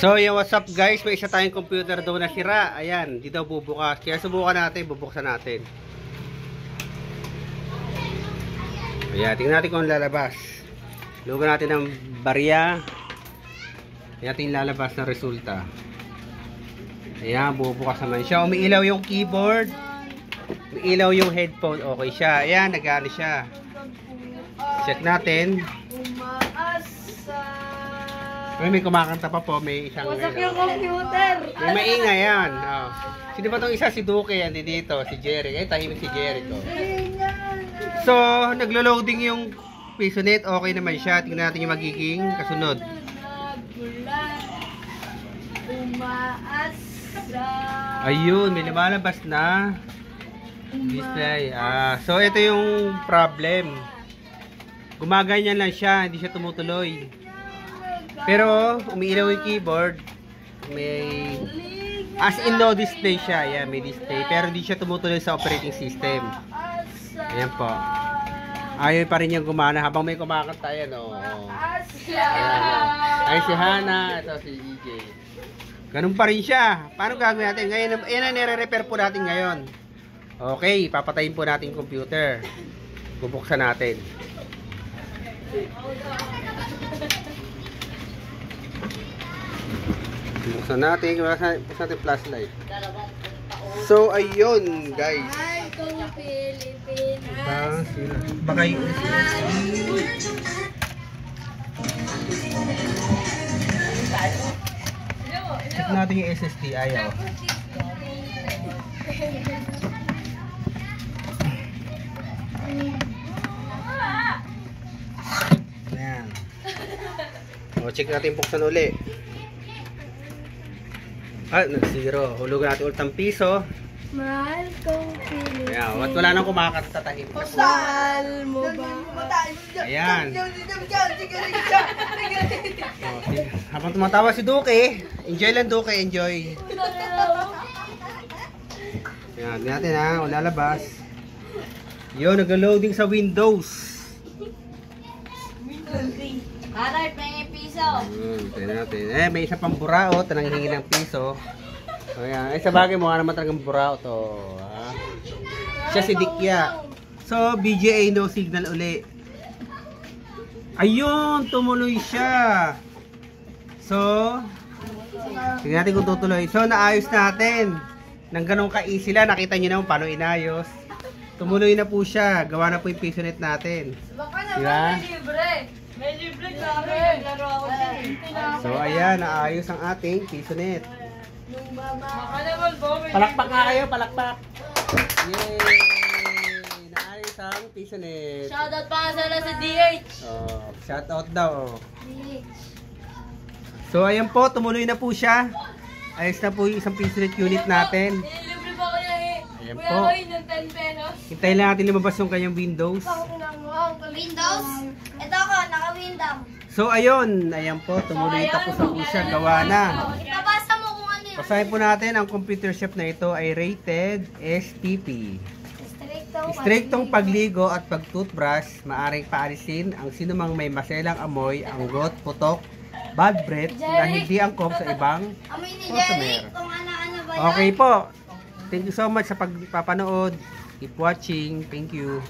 So, yeah, what's up guys? May isa tayong computer daw na sira. Ayan, di daw bubukas. Kaya subukan natin, bubuksan natin. Ayan, tingnan natin kung lalabas. Lugan natin ng barya. Ayan, natin lalabas na resulta. Ayan, bubukas naman siya. Umiilaw yung keyboard. Umiilaw yung headphone. Okay siya. Ayan, nag-ano siya. Check natin. May kumakanta pa po, may isang wasak yung computer. May maingay yan. Oh. Sino ba itong isa? Si Duque yan dito, si Jerry. Eh, tahimik si Jerry ko. So, naglo-loading yung PisoNet. Okay naman siya. Tingnan natin yung magiging kasunod. Ayun, may lumalabas na display. So, ito yung problem. Gumaganyan lang siya, hindi siya tumutuloy. Pero, umiilaw yung keyboard. May, as in no display siya. Ayan, may display. Pero hindi siya tumutuloy sa operating system. Ayan po. Ayaw pa rin yung gumana habang may kumakanta. Ayan, o. Ayan si Hana. Ito si EJ. Ganun pa rin siya. Paano gagawin natin? Ngayon, ayan ang nire-repair po natin ngayon. Okay, papatayin po natin yung computer. Bubuksan natin. Buksan natin flashlight. So, ayun, guys. Baka yung check natin yung SSD. Ayaw. Ayan. O, check natin buksan uli. Nag-zero. Hulugan natin ulit ang piso. Mahal kong piling. Ayan, wala nang kumakanta tahimik. Mahal mo ba? Ayan. Habang tumatawa si Duque, enjoy lang Duque, enjoy. Ayan, tingnan natin ha, lalabas. Yun, nag-loading sa Windows. Aray, may piso. Tingnan natin. May isa pang burao, tananghingi ng piso. Ayan, sa bagay mo, naman talagang burao to. Siya si Dikya. So, BGA no signal uli. Ayun, tumuloy siya. So, tingnan natin kung tutuloy. So, naayos natin. Nang ganun ka-easy lang, nakita nyo naman paano inayos. Tumuloy na po siya. Gawa na po yung PisoNet natin. Baka naman may libre. May libre kami. Naglaro ako din. So, ayan, naayos ang ating PisoNet. Baka naman po. Palakpak nga kayo, palakpak. Yay! Naayos ang PisoNet. Shoutout pa sana sa DH. Oh, shoutout daw. So, ayan po, tumuloy na po siya. Ayos na po yung isang PisoNet unit natin. Libre pa ko na Ayan Kuya po. Roy ng 10 pesos. Hintayin lang natin lumabas yung kanyang Windows. Windows? Ito ako, naka-Windows. So, ayun. Ayan po, tumuloy tapos na po siya. Gawa na. Nabasa mo kung ano yun. Pasahin po natin, ang computer shop na ito ay rated SPP. Striktong pagligo at pag-toothbrush, maaring paalisin ang sinumang may maselang amoy, anggot, putok, bad breath na hindi angkop sa ibang customer. Okay po. Thank you so much sa pagpapanood. Keep watching. Thank you.